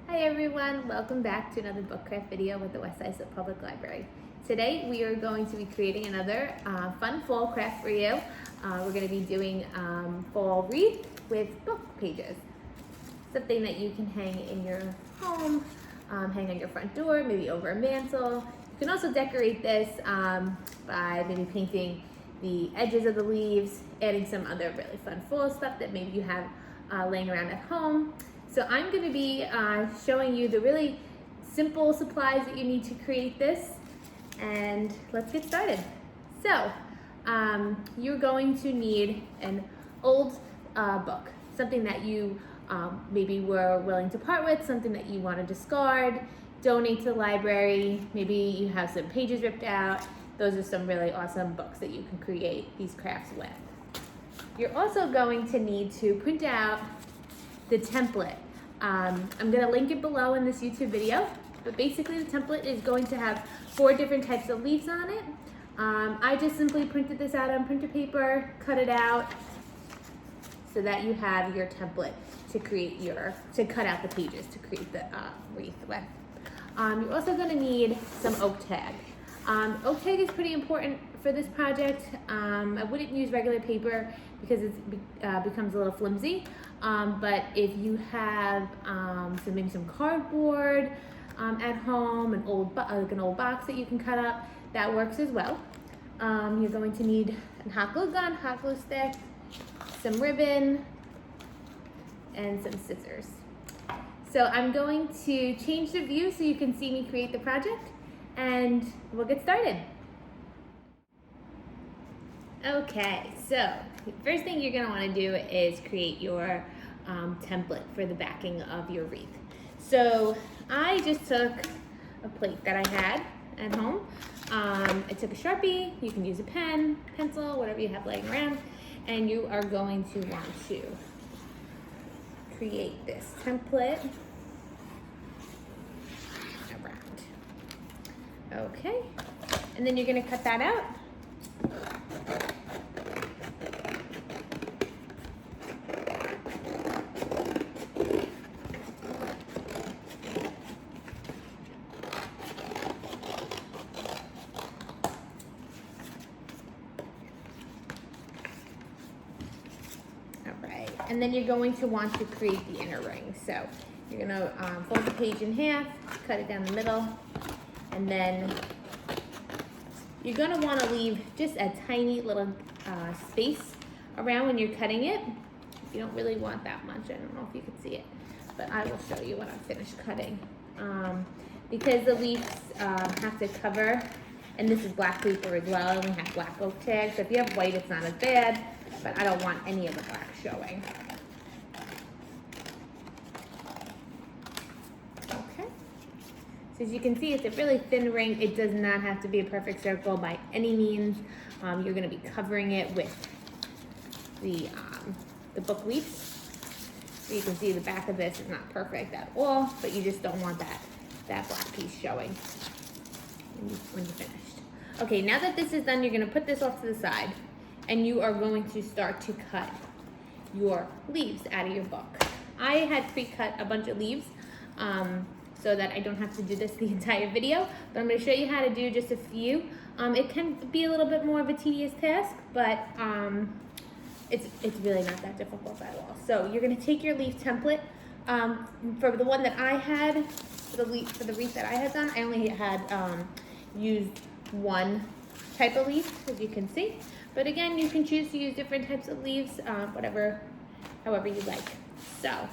Hi everyone, welcome back to another book craft video with the West Side Public Library. Today we are going to be creating another fun fall craft for you. We're going to be doing fall wreath with book pages. Something that you can hang in your home, hang on your front door, maybe over a mantle. You can also decorate this by maybe painting the edges of the leaves, adding some other really fun fall stuff that maybe you have laying around at home. So I'm going to be showing you the really simple supplies that you need to create this, and let's get started. So you're going to need an old book, something that you maybe were willing to part with, something that you want to discard, donate to the library, maybe you have some pages ripped out. Those are some really awesome books that you can create these crafts with. You're also going to need to print out the template. I'm going to link it below in this YouTube video, but basically the template is going to have 4 different types of leaves on it. I just simply printed this out on printer paper, cut it out so that you have your template to cut out the pages to create the wreath with. You're also going to need some oak tag. Oak tag is pretty important for this project. I wouldn't use regular paper because it becomes a little flimsy. But if you have maybe some cardboard at home, an old box that you can cut up, that works as well. You're going to need a hot glue gun, hot glue stick, some ribbon, and some scissors. So I'm going to change the view so you can see me create the project, and we'll get started. Okay, so the first thing you're going to want to do is create your template for the backing of your wreath. So I just took a plate that I had at home. I took a Sharpie, you can use a pen, pencil, whatever you have laying around, and you are going to want to create this template around. Okay, and then you're going to cut that out. And then you're going to want to create the inner ring. So you're going to fold the page in half, cut it down the middle, and then you're going to want to leave just a tiny little space around when you're cutting it. You don't really want that much. I don't know if you can see it, but I will show you when I'm finished cutting. Because the leaves have to cover, and this is black paper as well, I only have black oak tag, so if you have white it's not as bad, but I don't want any of the black showing. Okay. So as you can see, it's a really thin ring. It does not have to be a perfect circle by any means. You're going to be covering it with the book leaves. So you can see the back of this is not perfect at all, but you just don't want that black piece showing when you're finished. Okay, now that this is done, you're going to put this off to the side, and you are going to start to cut your leaves out of your book. I had pre-cut a bunch of leaves so that I don't have to do this the entire video, but I'm going to show you how to do just a few. It can be a little bit more of a tedious task, but it's really not that difficult at all. So you're going to take your leaf template. For the one that I had, for the wreath that I had done, I only had used one type of leaf, as you can see. But again, you can choose to use different types of leaves, however you like. So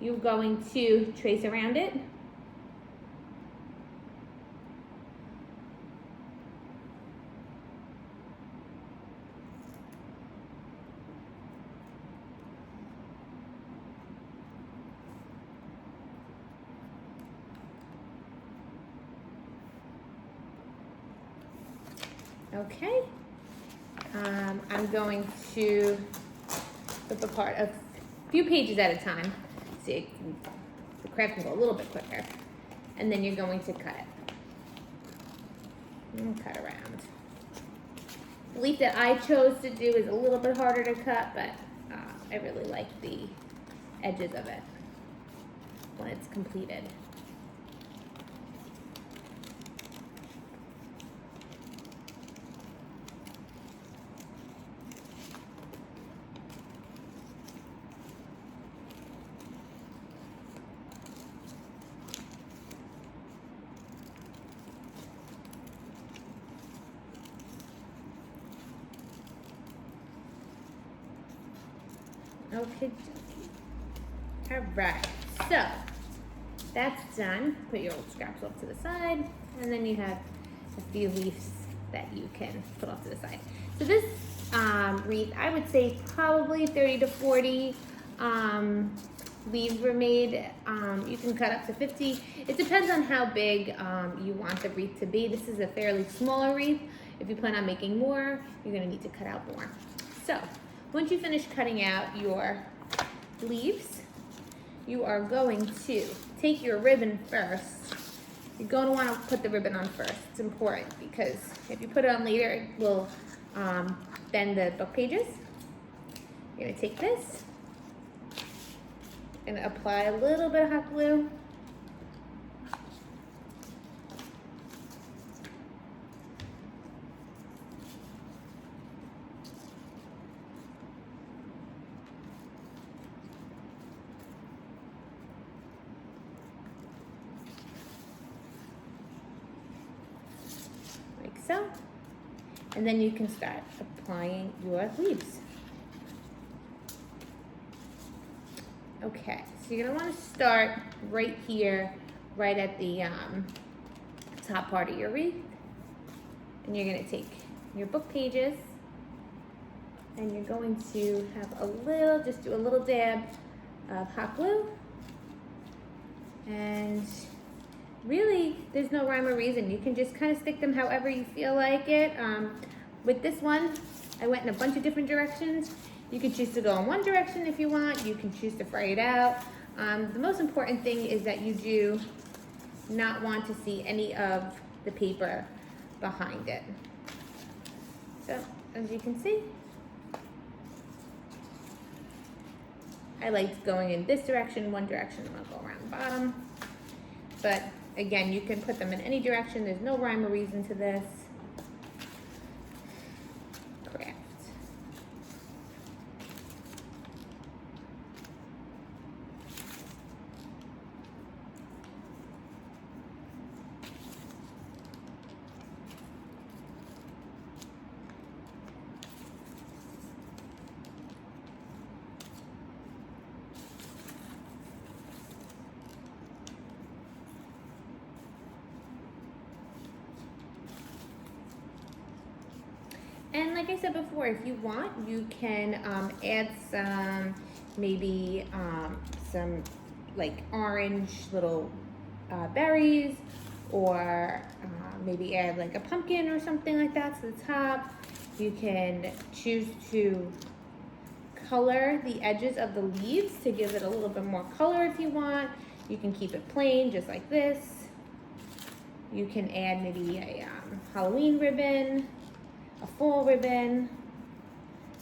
you're going to trace around it. Okay. I'm going to rip apart a few pages at a time. See, the craft can go a little bit quicker. And then you're going to cut it. And cut around. The leaf that I chose to do is a little bit harder to cut, but I really like the edges of it. when it's completed. Okay, all right, so that's done. Put your old scraps off to the side, and then you have a few leaves that you can put off to the side. So this wreath, I would say probably 30 to 40 leaves were made. You can cut up to 50. It depends on how big you want the wreath to be. This is a fairly smaller wreath. If you plan on making more, you're gonna need to cut out more. So once you finish cutting out your leaves, you are going to take your ribbon first. You're going to want to put the ribbon on first. It's important because if you put it on later, it will bend the book pages. You're going to take this and apply a little bit of hot glue. So, and then you can start applying your leaves. Okay, so you're gonna wanna start right here, right at the top part of your wreath. And you're gonna take your book pages and you're going to have a little, just do a little dab of hot glue. And really, there's no rhyme or reason. You can just kind of stick them however you feel like it. With this one, I went in a bunch of different directions. You can choose to go in one direction if you want. You can choose to fray it out. The most important thing is that you do not want to see any of the paper behind it. So, as you can see, I liked going in this direction, one direction, and I'll go around the bottom. But again, you can put them in any direction. There's no rhyme or reason to this. Craft. And like I said before, if you want, you can add some, maybe some like orange little berries, or maybe add like a pumpkin or something like that to the top. You can choose to color the edges of the leaves to give it a little bit more color if you want. You can keep it plain, just like this. You can add maybe a Halloween ribbon, a fall ribbon.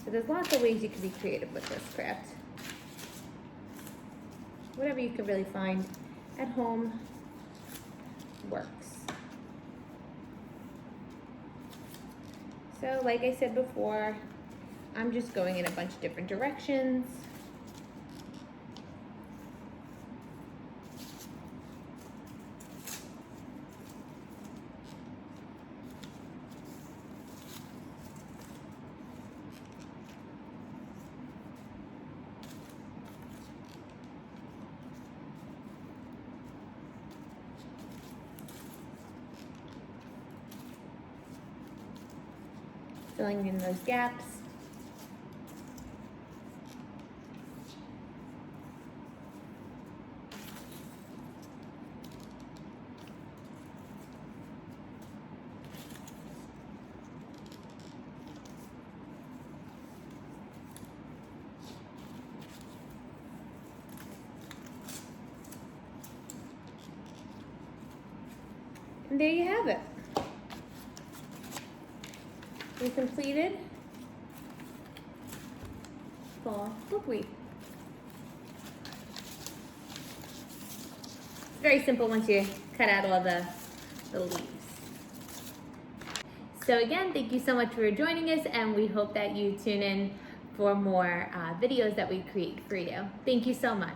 So there's lots of ways you can be creative with this craft. Whatever you can really find at home works. So like I said before, I'm just going in a bunch of different directions. Filling in those gaps. And there you have it. We completed fall book wreath. very simple once you cut out all the leaves. So again, thank you so much for joining us, and we hope that you tune in for more videos that we create for you. Thank you so much.